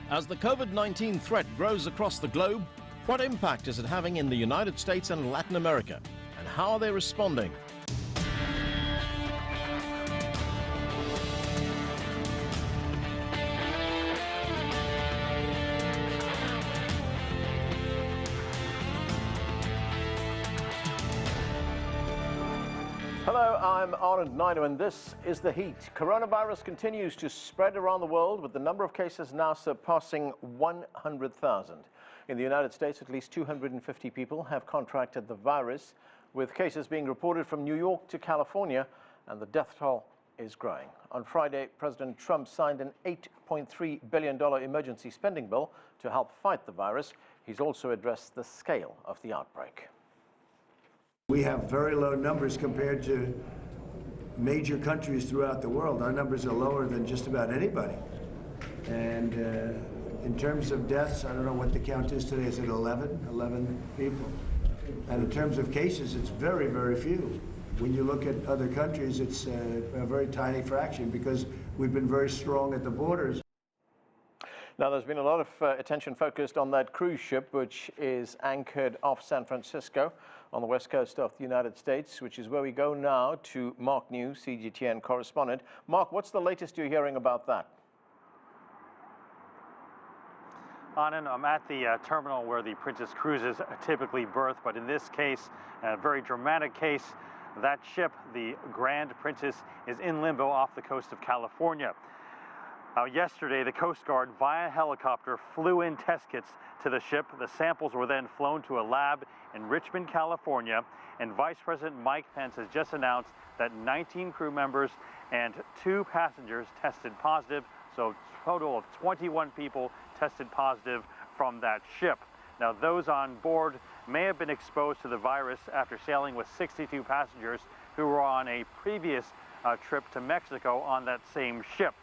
As the COVID-19 threat grows across the globe, what impact is it having in the United States and Latin America? And how are they responding? Hello, I'm Anand Naidu, and this is The Heat. Coronavirus continues to spread around the world, with the number of cases now surpassing 100,000. In the United States, at least 250 people have contracted the virus, with cases being reported from New York to California, and the death toll is growing. On Friday, President Trump signed an $8.3 billion emergency spending bill to help fight the virus. He's also addressed the scale of the outbreak. We have very low numbers compared to major countries throughout the world. Our numbers are lower than just about anybody. And in terms of deaths, I don't know what the count is today. Is it 11? 11 people. And in terms of cases, it's very, very few. When you look at other countries, it's a very tiny fraction because we've been very strong at the borders. Now, there's been a lot of attention focused on that cruise ship, which is anchored off San Francisco on the west coast of the United States, which is where we go now to Mark New, CGTN correspondent. Mark, what's the latest you're hearing about that? Anand, I'm at the terminal where the Princess Cruises typically berth, but in this case, a very dramatic case, that ship, the Grand Princess, is in limbo off the coast of California. Yesterday, the Coast Guard, via helicopter, flew in test kits to the ship. The samples were then flown to a lab in Richmond, California, and Vice President Mike Pence has just announced that 19 crew members and 2 passengers tested positive, so a total of 21 people tested positive from that ship. Now, those on board may have been exposed to the virus after sailing with 62 passengers who were on a previous trip to Mexico on that same ship.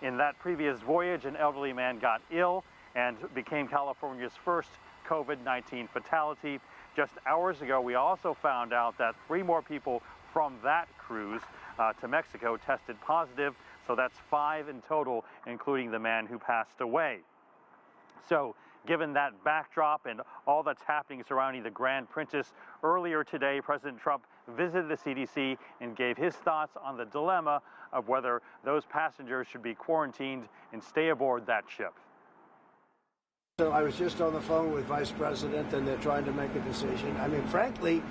In that previous voyage, an elderly man got ill and became California's first COVID-19 fatality. Just hours ago, we also found out that 3 more people from that cruise to Mexico tested positive. So that's 5 in total, including the man who passed away. So given that backdrop and all that's happening surrounding the Grand Princess, earlier today, President Trump visited the CDC and gave his thoughts on the dilemma of whether those passengers should be quarantined and stay aboard that ship. So I was just on the phone with Vice President, and they're trying to make a decision. I mean, frankly,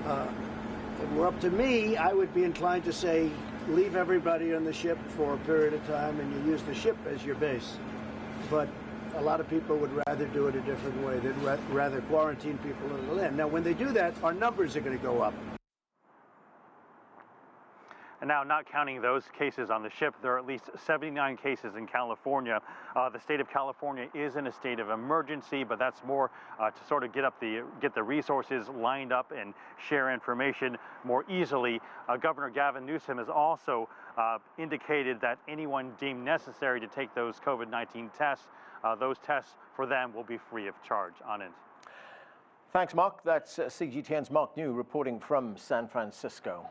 if it were up to me, I would be inclined to say, leave everybody on the ship for a period of time and you use the ship as your base. But a lot of people would rather do it a different way. They'd rather quarantine people on the land. Now, when they do that, our numbers are going to go up. And now, not counting those cases on the ship, there are at least 79 cases in California. The state of California is in a state of emergency, but that's more to sort of get the resources lined up and share information more easily. Governor Gavin Newsom has also indicated that anyone deemed necessary to take those COVID-19 tests, those tests for them will be free of charge. Anand. Thanks, Mark. That's CGTN's Mark New reporting from San Francisco.